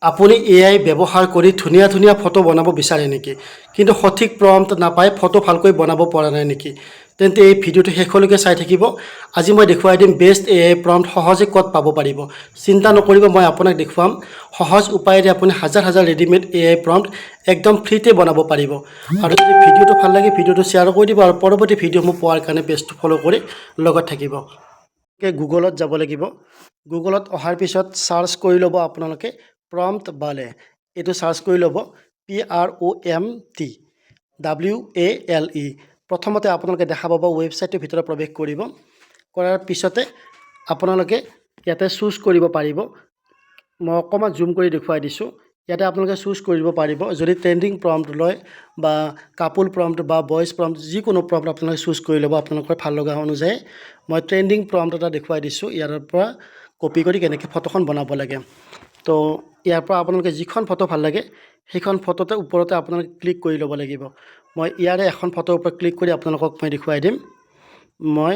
আপুনি AI ব্যৱহাৰ কৰি ধুনীয়া ধুনীয়া ফটো বনাব বিচাৰে নেকি কিন্তু সঠিক প্ৰম্পট নাপায় ফটো ভালকৈ বনাব পৰা নাই নেকি তেন্তে এই ভিডিঅ'টো শেষলৈকে চাই থাকিব আজি মই দেখুৱাই দিম বেষ্ট AI প্ৰম্পট সহজে ক'ত পাব পাৰিব চিন্তা নকৰিব মই আপোনাক দেখুৱাম সহজ উপায়েৰে আপুনি হাজাৰ হাজাৰ ৰেডিমেড AI প্ৰম্পট একদম ফ্ৰীতে বনাব পাৰিব আৰু যদি ভিডিঅ'টো ভাল লাগে ভিডিঅ'টো শ্বেয়াৰ কৰি দিব আৰু পৰৱৰ্তী ভিডিঅ'সমূহ পোৱাৰ কাৰণে পেজটো ফলো কৰি লগত থাকিব গুগলত যাব লাগিব গুগলত অহাৰ পিছত সাৰ্চ কৰি ল'ব আপোনালোকে প্ৰম্পট বালে এইটো সাৰ্চ কৰি ল'ব PROMPT প্ৰথমতে আপোনালোকে দেখা পাব ৱেবছাইটৰ ভিতৰত প্ৰৱেশ কৰিব কৰাৰ পিছতে আপোনালোকে ইয়াতে চুজ কৰিব পাৰিব মই অকমান জুম কৰি দেখুৱাই দিছোঁ ইয়াতে আপোনালোকে চুজ কৰিব পাৰিব যদি ট্ৰেন্ডিং প্ৰম্পট লয় বা কাপল প্ৰম্পট বা ভয়েস প্ৰম্পট যিকোনো প্ৰম্পট আপোনালোকে চুজ কৰি ল'ব আপোনালোকৰ ভাল লগা অনুযায়ী মই ট্ৰেন্ডিং প্ৰম্পট এটা দেখুৱাই দিছোঁ ইয়াৰ পৰা কপি কৰি কেনেকৈ ফটোখন বনাব লাগে তো ইয়াৰ পৰা আপোনালোকে যিখন ফটো ভাল লাগে সেইখন ফটোতে ওপৰতে আপোনালোকে ক্লিক কৰি ল'ব লাগিব মই ইয়াৰে এখন ফটোৰ ওপৰত ক্লিক কৰি আপোনালোকক মই দেখুৱাই দিম মই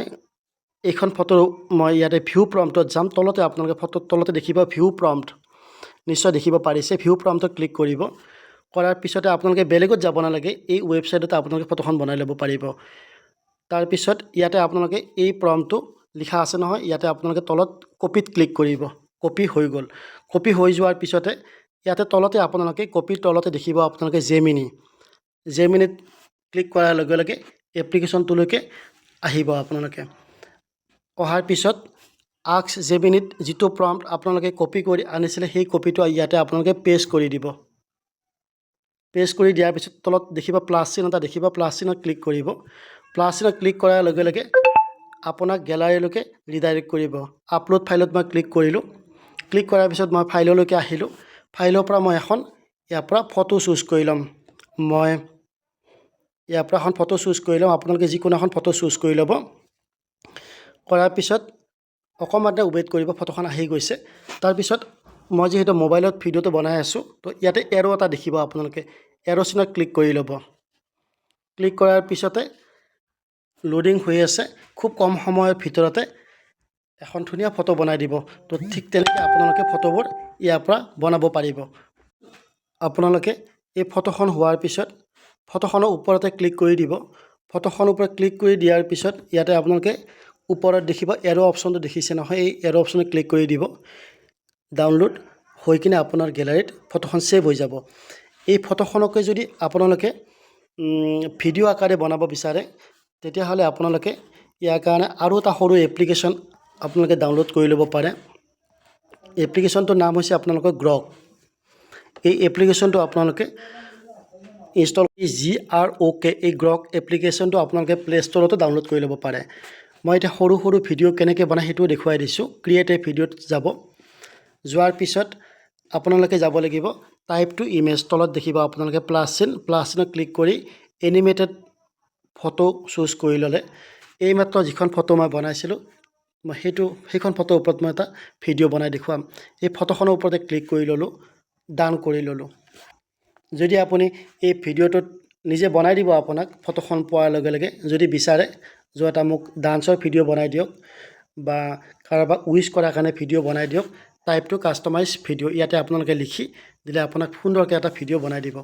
এইখন ফটো মই ইয়াতে ভিউ প্ৰম্পটত যাম তলতে আপোনালোকে ফটোৰ তলতে দেখিব ভিউ প্ৰম্পট নিশ্চয় দেখিব পাৰিছে ভিউ প্ৰম্পটত ক্লিক কৰিব কৰাৰ পিছতে আপোনালোকে বেলেগত যাব নালাগে এই ৱেবছাইটতে আপোনালোকে ফটোখন বনাই ল'ব পাৰিব তাৰ পিছত ইয়াতে আপোনালোকে এই প্ৰম্পটটো লিখা আছে নহয় ইয়াতে আপোনালোকে তলত কপিত ক্লিক কৰিব কপি হৈ গ'ল কপি হৈ যোৱাৰ পিছতে ইয়াতে তলতে আপোনালোকে কপিৰ তলতে দেখিব আপোনালোকে জেমিনিত ক্লিক কৰাৰ লগে লগে এপ্লিকেশ্যনটোলৈকে আহিব আপোনালোকে অহাৰ পিছত আস্ক জেমিনিত যিটো প্ৰম্পট আপোনালোকে কপি কৰি আনিছিলে সেই কপিটো ইয়াতে আপোনালোকে পেষ্ট কৰি দিব পেষ্ট কৰি দিয়াৰ পিছত তলত দেখিব প্লাছ চিন এটা দেখিব প্লাছ চিনত ক্লিক কৰিব প্লাছ চিনত ক্লিক কৰাৰ লগে লগে আপোনাক গ্যালাৰীলৈকে ৰিডাইৰেক্ট কৰিব আপলোড ফাইলত মই ক্লিক কৰিলোঁ ক্লিক কৰাৰ পিছত মই ফাইললৈকে আহিলোঁ ফাইলৰ পৰা মই এখন ইয়াৰ পৰা ফটো চুজ কৰি ল'ম মই ইয়াৰ পৰা এখন ফটো চুজ কৰি ল'ম আপোনালোকে যিকোনো এখন ফটো চুজ কৰি ল'ব কৰাৰ পিছত অকণমান ৱেইট কৰিব ফটোখন আহি গৈছে তাৰপিছত মই যিহেতু মোবাইলত ভিডিঅ'টো বনাই আছোঁ তো ইয়াতে এৰো এটা দেখিব আপোনালোকে এৰো চিনত ক্লিক কৰি ল'ব ক্লিক কৰাৰ পিছতে লোডিং হৈ আছে খুব কম সময়ৰ ভিতৰতে এখন ধুনীয়া ফটো বনাই দিব তো ঠিক তেনেকৈ আপোনালোকে ফটোবোৰ ইয়াৰ পৰা বনাব পাৰিব আপোনালোকে এই ফটোখন হোৱাৰ পিছত ফটোখনৰ ওপৰতে ক্লিক কৰি দিব ফটোখনৰ ওপৰত ক্লিক কৰি দিয়াৰ পিছত ইয়াতে আপোনালোকে ওপৰত দেখিব এৰো অপশ্যনটো দেখিছে নহয় এই এৰো অপশ্যনত ক্লিক কৰি দিব ডাউনলোড হৈ কিনে আপোনাৰ গেলাৰীত ফটোখন সেভ হৈ যাব এই ফটোখনকে যদি আপোনালোকে ভিডিঅ' আকাৰে বনাব বিচাৰে তেতিয়াহ'লে আপোনালোকে ইয়াৰ কাৰণে আৰু এটা সৰু এপ্লিকেশ্যন আপোনালোকে ডাউনলোড কৰি ল'ব পাৰে এপ্লিকেশ্যনটোৰ নাম হৈছে আপোনালোকৰ গ্ৰক এই এপ্লিকেশ্যনটো আপোনালোকে ইনষ্টল GROK এই গ্ৰক এপ্লিকেশ্যনটো আপোনালোকে প্লে ষ্টৰতো ডাউনলোড কৰি ল'ব পাৰে মই এতিয়া সৰু সৰু ভিডিঅ' কেনেকৈ বনাই সেইটো দেখুৱাই দিছোঁ ক্ৰিয়েট এ ভিডিঅ'ত যাব যোৱাৰ পিছত আপোনালোকে যাব লাগিব টাইপ টু ইমেজ তলত দেখিব আপোনালোকে প্লাছ চিনত ক্লিক কৰি এনিমেটেড ফটো চুজ কৰি ল'লে এইমাত্ৰ যিখন ফটো মই বনাইছিলোঁ মই সেইখন ফটোৰ ওপৰত মই এটা ভিডিঅ' বনাই দেখুৱাম এই ফটোখনৰ ওপৰতে ক্লিক কৰি ল'লোঁ ডান কৰি ল'লোঁ যদি আপুনি এই ভিডিঅ'টোত নিজে বনাই দিব আপোনাক ফটোখন পোৱাৰ লগে লগে যদি বিচাৰে এটা মোক ডান্সৰ ভিডিঅ' বনাই দিয়ক বা কাৰোবাক উইচ কৰাৰ কাৰণে ভিডিঅ' বনাই দিয়ক টাইপ টু কাষ্টমাইজ ভিডিঅ' ইয়াতে আপোনালোকে লিখি দিলে আপোনাক সুন্দৰকৈ এটা ভিডিঅ' বনাই দিব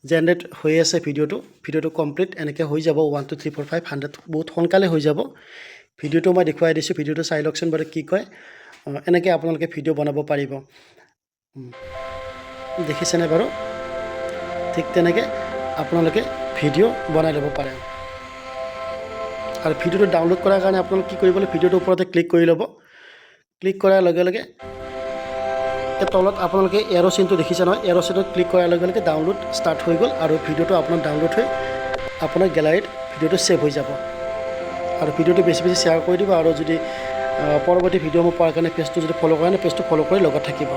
জেনেৰেট হৈ আছে ভিডিঅ'টো কমপ্লিট এনেকৈ হৈ যাব 1 2 3 4 5 100 বহুত সোনকালে হৈ যাব ভিডিঅ'টো মই দেখুৱাই দিছোঁ ভিডিঅ'টো চাই লওকচোন বাৰু কি কয় এনেকৈ আপোনালোকে ভিডিঅ' বনাব পাৰিব দেখিছেনে বাৰু ঠিক তেনেকৈ আপোনালোকে ভিডিঅ' বনাই ল'ব পাৰে আৰু ভিডিঅ'টো ডাউনলোড কৰাৰ কাৰণে আপোনালোকে কি কৰিব লাগিব ভিডিঅ'টোৰ ওপৰতে ক্লিক কৰি ল'ব ক্লিক কৰাৰ লগে লগে তলত আপোনালোকে এৰো চিনটো দেখিছে নহয় এৰো চিনত ক্লিক কৰাৰ লগে লগে ডাউনলোড ষ্টাৰ্ট হৈ গ'ল আৰু ভিডিঅ'টো আপোনাৰ ডাউনলোড হৈ আপোনাৰ গেলাৰীত ভিডিঅ'টো সেভ হৈ যাব আৰু ভিডিঅ'টো বেছি বেছি শ্বেয়াৰ কৰি দিব আৰু যদি পৰৱৰ্তী ভিডিঅ' মই পোৱাৰ কাৰণে পেজটো যদি ফ'ল' কৰা নাই পেজটো ফ'ল' কৰি লগত থাকিব